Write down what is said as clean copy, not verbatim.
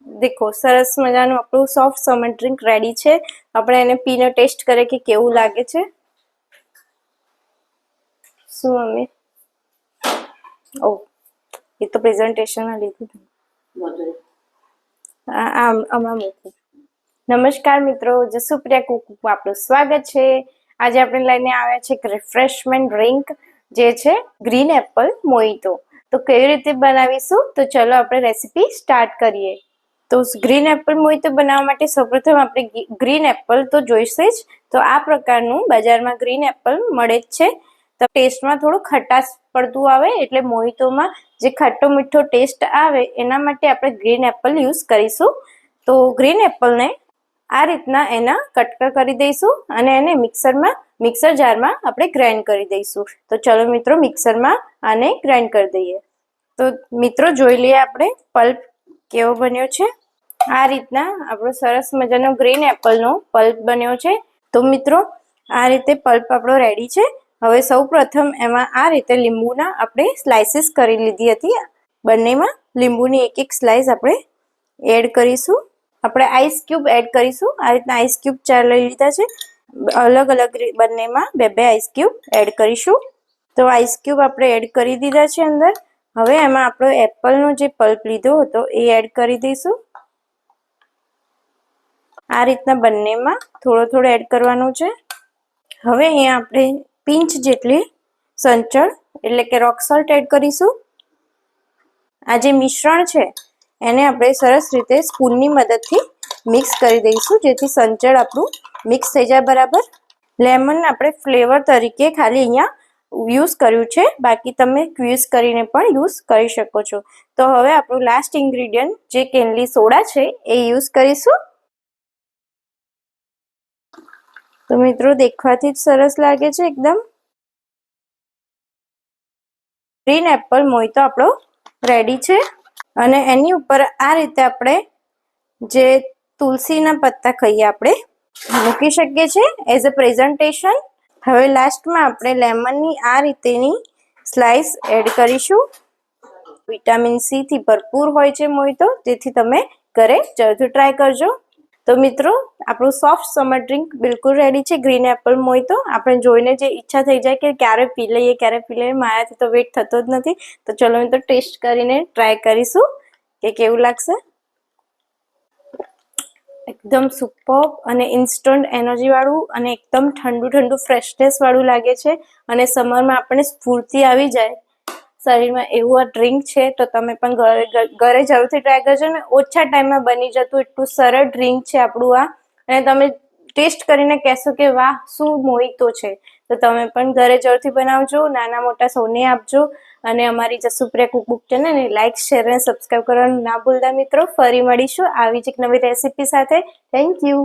देखो सरस मजाનું આપણું soft summer drink ready છે। આપણે એને પીને ટેસ્ટ કરીએ કે કેવું લાગે છે। શું મમ્મી? ઓ એ તો પ્રેઝન્ટેશનમાં લીધું આમાં મૂકું। નમસ્કાર મિત્રો, જસુપ્રિયા કુકમાં આપણું સ્વાગત છે। આજે આપણે લઈને આવ્યા છે એક રિફ્રેશમેન્ટ ડ્રિંક જે છે ગ્રીન એપલ મોહિતો। તો કેવી રીતે બનાવીશું તો ચલો આપણે રેસીપી સ્ટાર્ટ કરીએ। तो ग्रीन एपल मोहितो बनाववा माटे सौप्रथम आपणे ग्रीन एपल तो जोईशे ज। तो आ प्रकारनुं बजारमां ग्रीन एपल मळे ज छे। तो टेस्टमां थोडुं खटाश पड़तुं आवे एटले मोहितोमां जे खट्टो मीठो टेस्ट आवे एना माटे आपणे ग्रीन एपल यूज करीशुं। तो ग्रीन एपलने आ रीतना एना कटका करी दईशुं अने एने मिक्सर जारमां आपणे ग्राइंड करी दईशुं। तो चलो मित्रों मिक्सरमां आने ग्राइंड करी दईए। तो मित्रों जोई लईए आपणे पल्प केवो बन्यो छे। आ रीतना आपणो सरस मजानो ग्रीन एपलनो पल्प बन्यो छे। तो मित्रों आ रीते पल्प आपणो रेडी छे। हवे सौ प्रथम एमां आ रीते લીંબુના આપણે સ્લાઇસીસ કરી લીધી હતી। બંનેમાં લીંબુની એક સ્લાઇસ આપણે એડ કરીશું। આપણે આઈસ ક્યુબ એડ કરીશું। આ રીતના આઈસ ક્યુબ 4 લઈ લીધા છે। અલગ અલગ બંનેમાં બે બે આઈસ ક્યુબ એડ કરીશું। તો આઈસ ક્યુબ આપણે એડ કરી દીધા છે અંદર। હવે એમાં આપણો એપલનો જે પલ્પ લીધો હતો એ એડ કરી દઈશું। આ રીતના બંનેમાં થોડો થોડો એડ કરવાનો છે। હવે અહીંયા આપણે પિંચ જેટલી સંચળ એટલે કે રોક સોલ્ટ એડ કરીશું। આ જે મિશ્રણ છે એને આપણે સરસ રીતે સ્પૂનની મદદથી મિક્સ કરી દઈશું જેથી સંચળ આપણું મિક્સ થઈ જાય બરાબર। લેમન આપણે ફ્લેવર તરીકે ખાલી અહીંયા यूज कर्યું છે, बाकी તમે ક્વિઝ કરીને પણ यूज કરી શકો છો। તો હવે આપણું લાસ્ટ ઇન્ગ્રેડિયન્ટ જે કેનલી સોડા છે એ यूज કરીશું। तो मित्रों देखवाथी ज सरस लागे छे एकदम। ग्रीन एपल मोहितो आपणो रेडी छे अने एनी उपर आ रीते आपणे जे तुलसीना पत्ता कहीए आपणे मूकी शकीए छे एज अ प्रेजेंटेशन। हवे लास्ट में आपणे लेमननी आ रीतेनी स्लाइस एड करीशुं। विटामिन सी थी भरपूर होय छे मोहितो, तेथी तमे घरे जरूरथी ट्राय करजो। तो मित्रों આપણું સોફ્ટ સમર ડ્રિંક બિલકુલ રેડી છે ગ્રીન એપલ મોહિતો। આપણે જોઈને જે ઈચ્છા થઈ જાય કે ક્યારે પી લઈએ મારાથી તો વેટ થતો જ નથી। તો ચલો મિત્રો ટેસ્ટ કરીને ટ્રાય કરીશું કે કેવું લાગશે। एकदम सुपर्ब અને ઇન્સ્ટન્ટ એનર્જી વાળું અને એકદમ ઠંડુ ઠંડુ ફ્રેશનેસ વાળું લાગે છે અને સમરમાં આપણને સ્ફૂર્તિ આવી જાય શરીરમાં એવું આ ડ્રિંક છે। તો તમે પણ ઘરે જરૂરથી ટ્રાય કરજો ને ઓછા ટાઈમમાં બની જતું એટલું સરળ ડ્રિંક છે આપણું આ। અને તમે ટેસ્ટ કરીને કહેશો કે વાહ શું મોહિતો છે। તો તમે પણ ઘરે જરૂરથી બનાવજો, નાના મોટા સૌને આપજો અને અમારી જસુપ્રિયા કુકબુક ચેનલને લાઈક શેર અને સબસ્ક્રાઇબ કરવાનું ના ભૂલતા મિત્રો। ફરી મળીશું આવી જ એક નવી રેસીપી સાથે। Thank you.